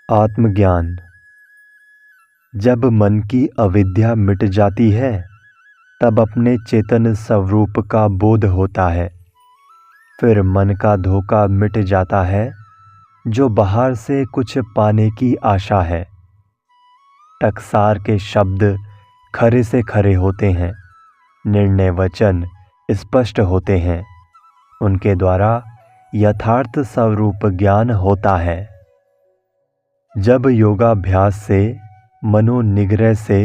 आत्मज्ञान। जब मन की अविद्या मिट जाती है तब अपने चेतन स्वरूप का बोध होता है। फिर मन का धोखा मिट जाता है जो बाहर से कुछ पाने की आशा है। टकसार के शब्द खरे से खरे होते हैं, निर्णय वचन स्पष्ट होते हैं। उनके द्वारा यथार्थ स्वरूप ज्ञान होता है। जब योगाभ्यास से मनोनिग्रह से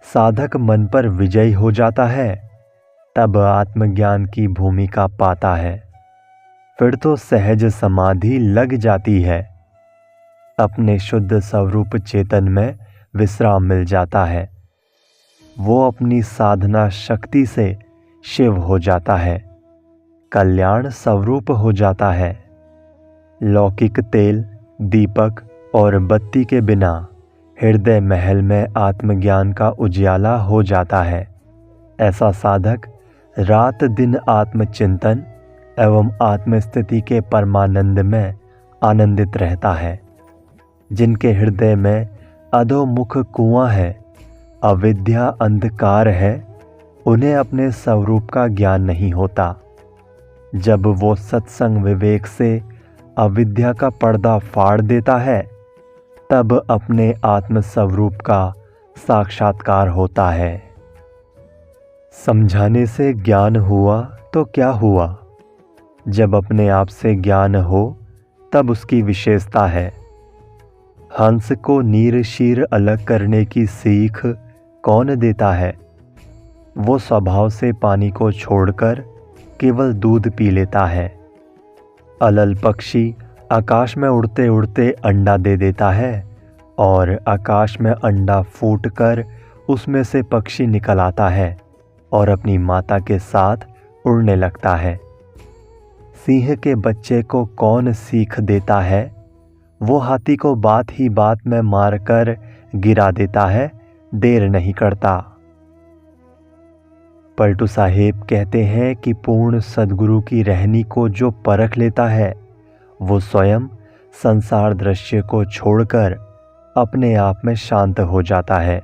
साधक मन पर विजयी हो जाता है तब आत्मज्ञान की भूमिका पाता है। फिर तो सहज समाधि लग जाती है। अपने शुद्ध स्वरूप चेतन में विश्राम मिल जाता है। वो अपनी साधना शक्ति से शिव हो जाता है, कल्याण स्वरूप हो जाता है। लौकिक तेल, दीपक और बत्ती के बिना हृदय महल में आत्मज्ञान का उजियाला हो जाता है। ऐसा साधक रात दिन आत्मचिंतन एवं आत्मस्थिति के परमानंद में आनंदित रहता है। जिनके हृदय में अधोमुख कुआं है, अविद्या अंधकार है, उन्हें अपने स्वरूप का ज्ञान नहीं होता। जब वो सत्संग विवेक से अविद्या का पर्दा फाड़ देता है तब अपने आत्म स्वरूप का साक्षात्कार होता है। समझाने से ज्ञान हुआ तो क्या हुआ? जब अपने आप से ज्ञान हो तब उसकी विशेषता है। हंस को नीर शीर अलग करने की सीख कौन देता है? वो स्वभाव से पानी को छोड़कर केवल दूध पी लेता है। अलल पक्षी आकाश में उड़ते उड़ते अंडा दे देता है और आकाश में अंडा फूटकर उसमें से पक्षी निकल आता है और अपनी माता के साथ उड़ने लगता है। सिंह के बच्चे को कौन सीख देता है? वो हाथी को बात ही बात में मारकर गिरा देता है, देर नहीं करता। पलटू साहेब कहते हैं कि पूर्ण सद्गुरु की रहनी को जो परख लेता है वो स्वयं संसार दृश्य को छोड़कर अपने आप में शांत हो जाता है।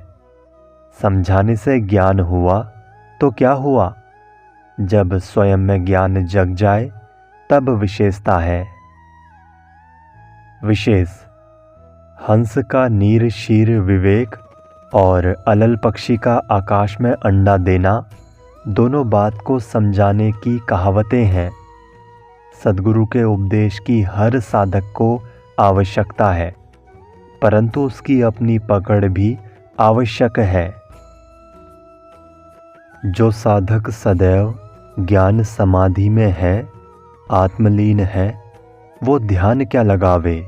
समझाने से ज्ञान हुआ तो क्या हुआ? जब स्वयं में ज्ञान जग जाए तब विशेषता है। विशेष हंस का नीर शीर विवेक और अलल पक्षी का आकाश में अंडा देना दोनों बात को समझाने की कहावतें हैं। सद्गुरु के उपदेश की हर साधक को आवश्यकता है, परंतु उसकी अपनी पकड़ भी आवश्यक है। जो साधक सदैव ज्ञान समाधि में है, आत्मलीन है, वो ध्यान क्या लगावे?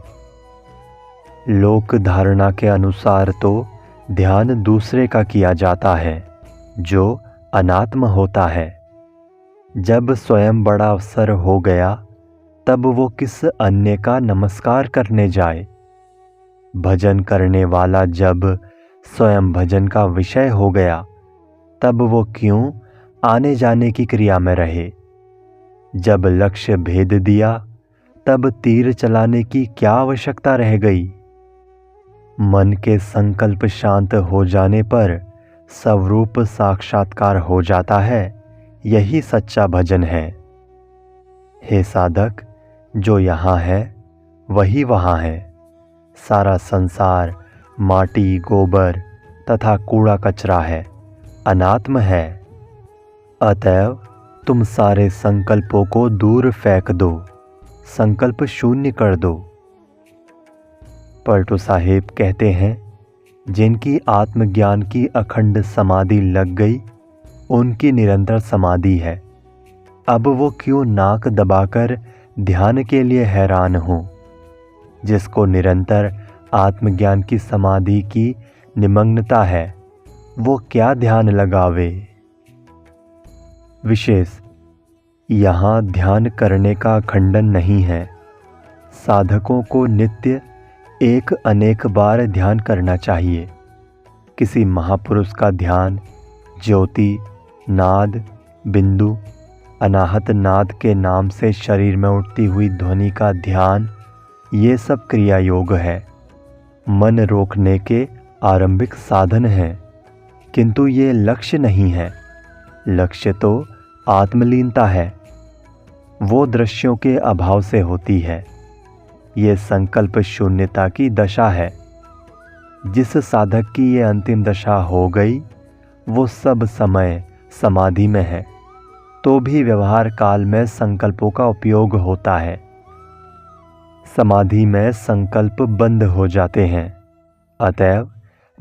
लोक धारणा के अनुसार तो ध्यान दूसरे का किया जाता है जो अनात्म होता है। जब स्वयं बड़ा अवसर हो गया तब वो किस अन्य का नमस्कार करने जाए? भजन करने वाला जब स्वयं भजन का विषय हो गया तब वो क्यों आने जाने की क्रिया में रहे? जब लक्ष्य भेद दिया तब तीर चलाने की क्या आवश्यकता रह गई? मन के संकल्प शांत हो जाने पर स्वरूप साक्षात्कार हो जाता है। यही सच्चा भजन है। हे साधक, जो यहाँ है वही वहाँ है। सारा संसार माटी, गोबर तथा कूड़ा कचरा है, अनात्म है। अतएव तुम सारे संकल्पों को दूर फेंक दो, संकल्प शून्य कर दो। पलटू साहेब कहते हैं, जिनकी आत्मज्ञान की अखंड समाधि लग गई उनकी निरंतर समाधि है। अब वो क्यों नाक दबाकर ध्यान के लिए हैरान हो? जिसको निरंतर आत्मज्ञान की समाधि की निमग्नता है वो क्या ध्यान लगावे? विशेष यहाँ ध्यान करने का खंडन नहीं है। साधकों को नित्य एक अनेक बार ध्यान करना चाहिए। किसी महापुरुष का ध्यान ज्योति, नाद, बिंदु, अनाहत नाद के नाम से शरीर में उठती हुई ध्वनि का ध्यान, ये सब क्रिया योग है। मन रोकने के आरंभिक साधन हैं, किंतु ये लक्ष्य नहीं है। लक्ष्य तो आत्मलीनता है, वो दृश्यों के अभाव से होती है। ये संकल्प शून्यता की दशा है। जिस साधक की ये अंतिम दशा हो गई, वो सब समय समाधि में है, तो भी व्यवहार काल में संकल्पों का उपयोग होता है। समाधि में संकल्प बंद हो जाते हैं। अतएव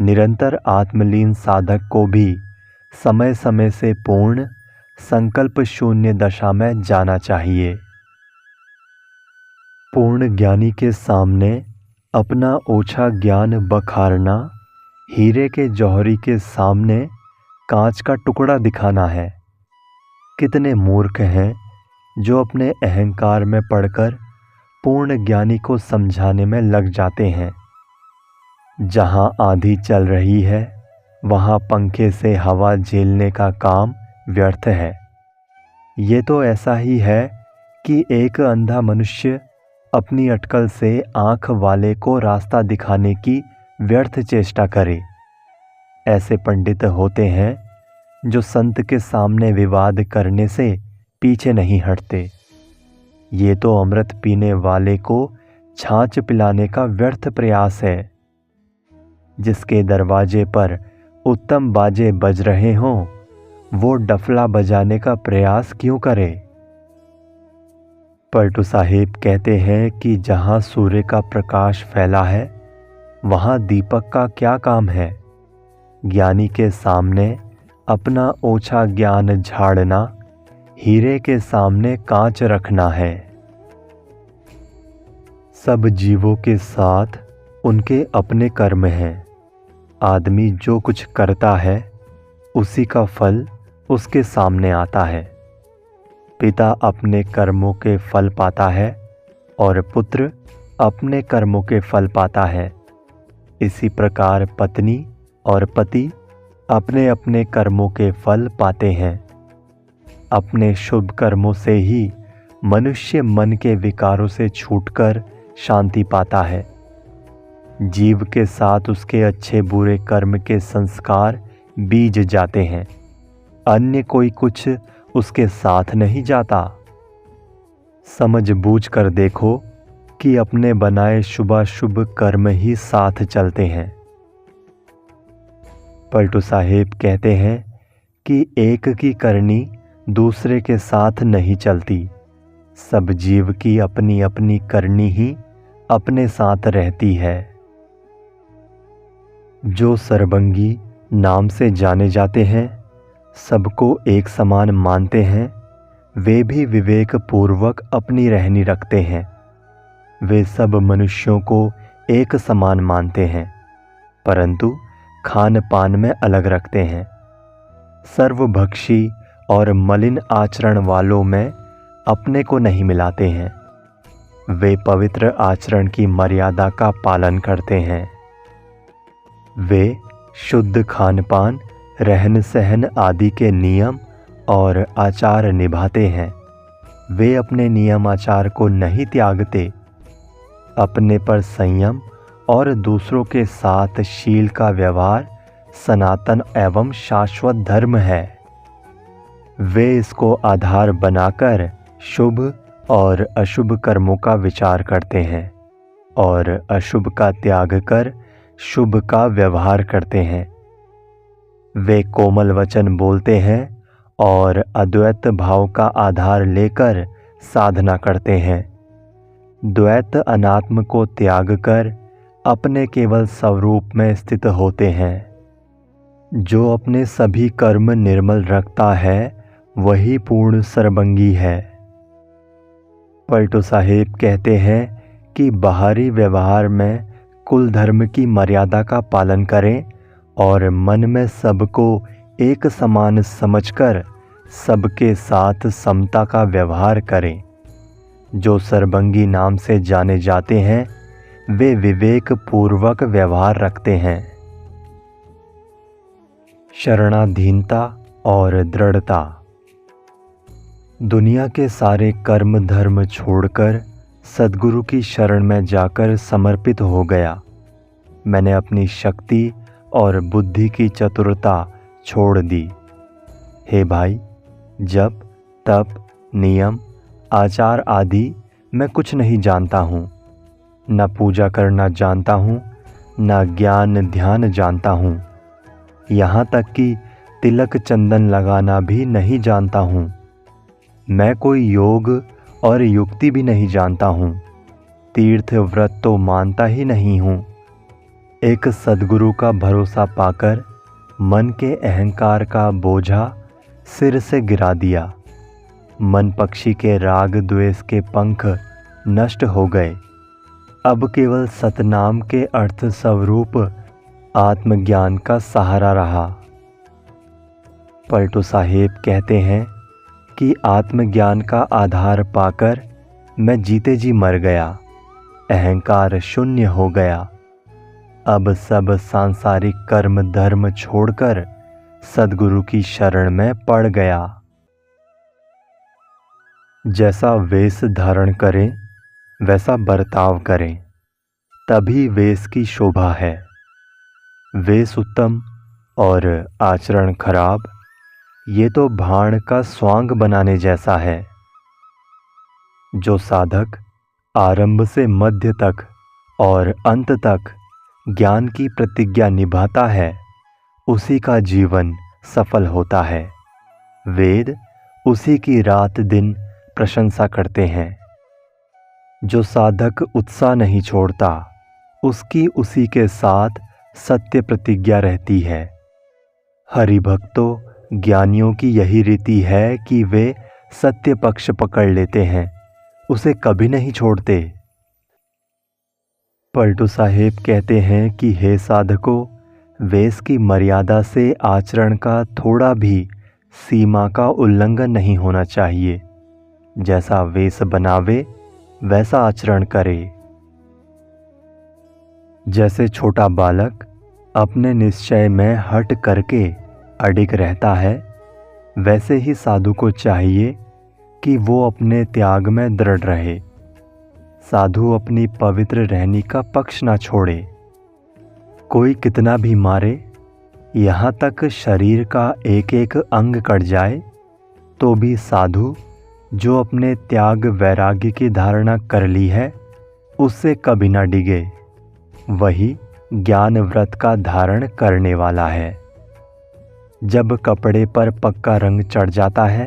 निरंतर आत्मलीन साधक को भी समय समय से पूर्ण संकल्प शून्य दशा में जाना चाहिए। पूर्ण ज्ञानी के सामने अपना ओछा ज्ञान बखारना हीरे के जौहरी के सामने कांच का टुकड़ा दिखाना है। कितने मूर्ख हैं जो अपने अहंकार में पड़कर पूर्ण ज्ञानी को समझाने में लग जाते हैं। जहाँ आंधी चल रही है, वहाँ पंखे से हवा झेलने का काम व्यर्थ है। ये तो ऐसा ही है कि एक अंधा मनुष्य अपनी अटकल से आँख वाले को रास्ता दिखाने की व्यर्थ चेष्टा करे। ऐसे पंडित होते हैं जो संत के सामने विवाद करने से पीछे नहीं हटते। ये तो अमृत पीने वाले को छाछ पिलाने का व्यर्थ प्रयास है। जिसके दरवाजे पर उत्तम बाजे बज रहे हों, वो डफला बजाने का प्रयास क्यों करे। पलटू साहिब कहते हैं कि जहाँ सूर्य का प्रकाश फैला है, वहाँ दीपक का क्या काम है। ज्ञानी के सामने अपना ओछा ज्ञान झाड़ना, हीरे के सामने कांच रखना है। सब जीवों के साथ उनके अपने कर्म हैं। आदमी जो कुछ करता है, उसी का फल उसके सामने आता है। पिता अपने कर्मों के फल पाता है और पुत्र अपने कर्मों के फल पाता है। इसी प्रकार पत्नी और पति अपने अपने कर्मों के फल पाते हैं। अपने शुभ कर्मों से ही मनुष्य मन के विकारों से छूटकर शांति पाता है। जीव के साथ उसके अच्छे बुरे कर्म के संस्कार बीज जाते हैं। अन्य कोई कुछ उसके साथ नहीं जाता। समझ बूझ कर देखो कि अपने बनाए शुभाशुभ कर्म ही साथ चलते हैं। पलटू साहिब कहते हैं कि एक की करनी दूसरे के साथ नहीं चलती। सब जीव की अपनी अपनी करनी ही अपने साथ रहती है। जो सर्वंगी नाम से जाने जाते हैं, सबको एक समान मानते हैं, वे भी विवेक पूर्वक अपनी रहनी रखते हैं। वे सब मनुष्यों को एक समान मानते हैं, परंतु खान पान में अलग रखते हैं। सर्वभक्षी और मलिन आचरण वालों में अपने को नहीं मिलाते हैं। वे पवित्र आचरण की मर्यादा का पालन करते हैं। वे शुद्ध खान पान, रहन सहन आदि के नियम और आचार निभाते हैं। वे अपने नियम आचार को नहीं त्यागते। अपने पर संयम और दूसरों के साथ शील का व्यवहार सनातन एवं शाश्वत धर्म है। वे इसको आधार बनाकर शुभ और अशुभ कर्मों का विचार करते हैं और अशुभ का त्याग कर शुभ का व्यवहार करते हैं। वे कोमल वचन बोलते हैं और अद्वैत भाव का आधार लेकर साधना करते हैं। द्वैत अनात्म को त्याग कर अपने केवल स्वरूप में स्थित होते हैं। जो अपने सभी कर्म निर्मल रखता है, वही पूर्ण सर्वंगी है। पलटू साहिब कहते हैं कि बाहरी व्यवहार में कुल धर्म की मर्यादा का पालन करें और मन में सबको एक समान समझकर सबके साथ समता का व्यवहार करें। जो सर्वंगी नाम से जाने जाते हैं, वे विवेक पूर्वक व्यवहार रखते हैं। शरणाधीनता और दृढ़ता। दुनिया के सारे कर्म धर्म छोड़कर सद्गुरु की शरण में जाकर समर्पित हो गया। मैंने अपनी शक्ति और बुद्धि की चतुरता छोड़ दी। हे भाई, जप, तप, नियम, आचार आदि मैं कुछ नहीं जानता हूँ। न पूजा करना जानता हूँ, न ज्ञान ध्यान जानता हूँ। यहाँ तक कि तिलक चंदन लगाना भी नहीं जानता हूँ। मैं कोई योग और युक्ति भी नहीं जानता हूँ। तीर्थ व्रत तो मानता ही नहीं हूँ। एक सद्गुरु का भरोसा पाकर मन के अहंकार का बोझा सिर से गिरा दिया। मन पक्षी के राग द्वेष के पंख नष्ट हो गए। अब केवल सतनाम के अर्थ स्वरूप आत्मज्ञान का सहारा रहा। पलटू साहेब कहते हैं कि आत्मज्ञान का आधार पाकर मैं जीते जी मर गया, अहंकार शून्य हो गया। अब सब सांसारिक कर्म धर्म छोड़कर सद्गुरु की शरण में पड़ गया। जैसा वेश धारण करें वैसा बर्ताव करें, तभी वेश की शोभा है। वेश उत्तम और आचरण खराब, ये तो भाण का स्वांग बनाने जैसा है। जो साधक आरंभ से मध्य तक और अंत तक ज्ञान की प्रतिज्ञा निभाता है, उसी का जीवन सफल होता है। वेद उसी की रात दिन प्रशंसा करते हैं। जो साधक उत्साह नहीं छोड़ता, उसकी उसी के साथ सत्य प्रतिज्ञा रहती है। हरिभक्तों ज्ञानियों की यही रीति है कि वे सत्य पक्ष पकड़ लेते हैं, उसे कभी नहीं छोड़ते। पलटू साहेब कहते हैं कि हे साधकों, वेश की मर्यादा से आचरण का थोड़ा भी सीमा का उल्लंघन नहीं होना चाहिए। जैसा वेश बनावे वैसा आचरण करे। जैसे छोटा बालक अपने निश्चय में हट करके अडिग रहता है, वैसे ही साधु को चाहिए कि वो अपने त्याग में दृढ़ रहे। साधु अपनी पवित्र रहनी का पक्ष ना छोड़े। कोई कितना भी मारे, यहाँ तक शरीर का एक एक अंग कट जाए, तो भी साधु जो अपने त्याग वैराग्य की धारणा कर ली है, उससे कभी ना डिगे। वही ज्ञान व्रत का धारण करने वाला है। जब कपड़े पर पक्का रंग चढ़ जाता है,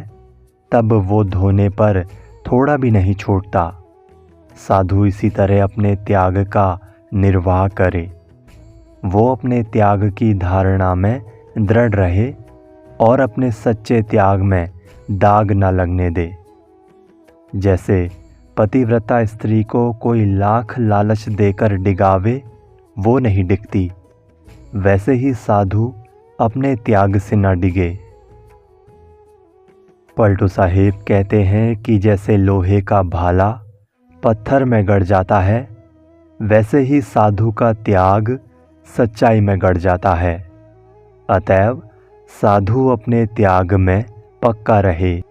तब वो धोने पर थोड़ा भी नहीं छोड़ता। साधु इसी तरह अपने त्याग का निर्वाह करे। वो अपने त्याग की धारणा में दृढ़ रहे और अपने सच्चे त्याग में दाग न लगने दे। जैसे पतिव्रता स्त्री को कोई लाख लालच देकर डिगावे, वो नहीं डिगती, वैसे ही साधु अपने त्याग से न डिगे। पलटू साहेब कहते हैं कि जैसे लोहे का भाला पत्थर में गड़ जाता है, वैसे ही साधु का त्याग सच्चाई में गड़ जाता है। अतएव साधु अपने त्याग में पक्का रहे।